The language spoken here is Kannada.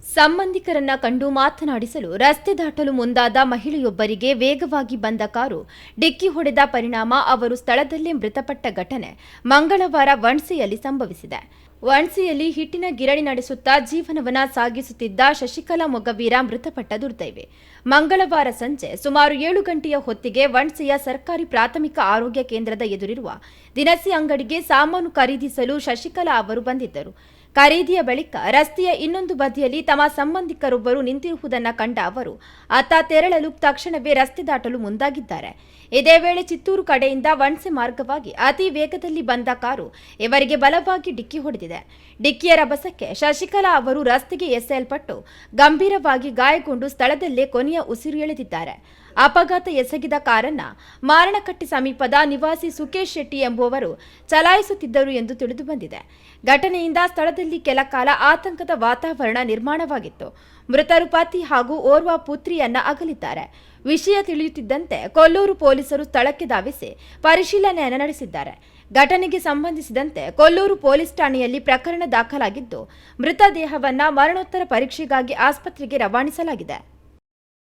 ಸಂಬಂಧಿಕರನ್ನ ಕಂಡು ಮಾತನಾಡಿಸಲು ರಸ್ತೆ ದಾಟಲು ಮುಂದಾದ ಮಹಿಳೆಯೊಬ್ಬರಿಗೆ ವೇಗವಾಗಿ ಬಂದ ಕಾರು ಡಿಕ್ಕಿ ಹೊಡೆದ ಪರಿಣಾಮ ಅವರು ಸ್ಥಳದಲ್ಲೇ ಮೃತಪಟ್ಟ ಘಟನೆ ಮಂಗಳವಾರ ವಣ್ಸೆಯಲ್ಲಿ ಸಂಭವಿಸಿದೆ. ವಣ್ಸೆಯಲ್ಲಿ ಹಿಟ್ಟಿನ ಗಿರಣಿ ನಡೆಸುತ್ತಾ ಜೀವನವನ್ನ ಸಾಗಿಸುತ್ತಿದ್ದ ಶಶಿಕಲಾ ಮೊಗವೀರ ಮೃತಪಟ್ಟ ದುರ್ದೈವಿ. ಮಂಗಳವಾರ ಸಂಜೆ ಸುಮಾರು 7 ಗಂಟೆಯ ಹೊತ್ತಿಗೆ ವಣ್ಸೆಯ ಸರ್ಕಾರಿ ಪ್ರಾಥಮಿಕ ಆರೋಗ್ಯ ಕೇಂದ್ರದ ಎದುರಿರುವ ದಿನಸಿ ಅಂಗಡಿಗೆ ಸಾಮಾನು ಖರೀದಿಸಲು ಶಶಿಕಲಾ ಅವರು ಬಂದಿದ್ದರು. ಖರೀದಿಯ ಬಳಿಕ ರಸ್ತೆಯ ಇನ್ನೊಂದು ಬದಿಯಲ್ಲಿ ತಮ್ಮ ಸಂಬಂಧಿಕರೊಬ್ಬರು ನಿಂತಿರುವುದನ್ನು ಕಂಡ ಅವರು ಅತ್ತ ತೆರಳಲು ತಕ್ಷಣವೇ ರಸ್ತೆ ದಾಟಲು ಮುಂದಾಗಿದ್ದಾರೆ. ಇದೇ ವೇಳೆ ಚಿತ್ತೂರು ಕಡೆಯಿಂದ ವಣ್ಸೆ ಮಾರ್ಗವಾಗಿ ಅತಿ ವೇಗದಲ್ಲಿ ಬಂದ ಕಾರು ಇವರಿಗೆ ಬಲವಾಗಿ ಡಿಕ್ಕಿ ಹೊಡೆದಿದೆ. ಡಿಕ್ಕಿಯ ರಭಸಕ್ಕೆ ಶಶಿಕಲಾ ಅವರು ರಸ್ತೆಗೆ ಎಸೆಯಲ್ಪಟ್ಟು ಗಂಭೀರವಾಗಿ ಗಾಯಗೊಂಡು ಸ್ಥಳದಲ್ಲೇ ಕೊನೆಯ ಉಸಿರು ಎಳೆದಿದ್ದಾರೆ. ಅಪಘಾತ ಎಸಗಿದ ಕಾರನ್ನ ಮಾರಣಕಟ್ಟಿ ಸಮೀಪದ ನಿವಾಸಿ ಸುಕೇಶ್ ಶೆಟ್ಟಿ ಎಂಬುವವರು ಚಲಾಯಿಸುತ್ತಿದ್ದರು ಎಂದು ತಿಳಿದು ಬಂದಿದೆ. ಘಟನೆಯಿಂದ ಸ್ಥಳದಲ್ಲಿ ಕೆಲ ಕಾಲ ಆತಂಕದ ವಾತಾವರಣ ನಿರ್ಮಾಣವಾಗಿತ್ತು. ಮೃತರು ಪತಿ ಹಾಗೂ ಓರ್ವ ಪುತ್ರಿಯನ್ನ ಅಗಲಿದ್ದಾರೆ. ವಿಷಯ ತಿಳಿಯುತ್ತಿದ್ದಂತೆ ಕೊಲ್ಲೂರು ಪೊಲೀಸರು ಸ್ಥಳಕ್ಕೆ ಧಾವಿಸಿ ಪರಿಶೀಲನೆಯನ್ನು ನಡೆಸಿದ್ದಾರೆ. ಘಟನೆಗೆ ಸಂಬಂಧಿಸಿದಂತೆ ಕೊಲ್ಲೂರು ಪೊಲೀಸ್ ಠಾಣೆಯಲ್ಲಿ ಪ್ರಕರಣ ದಾಖಲಾಗಿದ್ದು, ಮೃತದೇಹವನ್ನ ಮರಣೋತ್ತರ ಪರೀಕ್ಷೆಗಾಗಿ ಆಸ್ಪತ್ರೆಗೆ ರವಾನಿಸಲಾಗಿದೆ.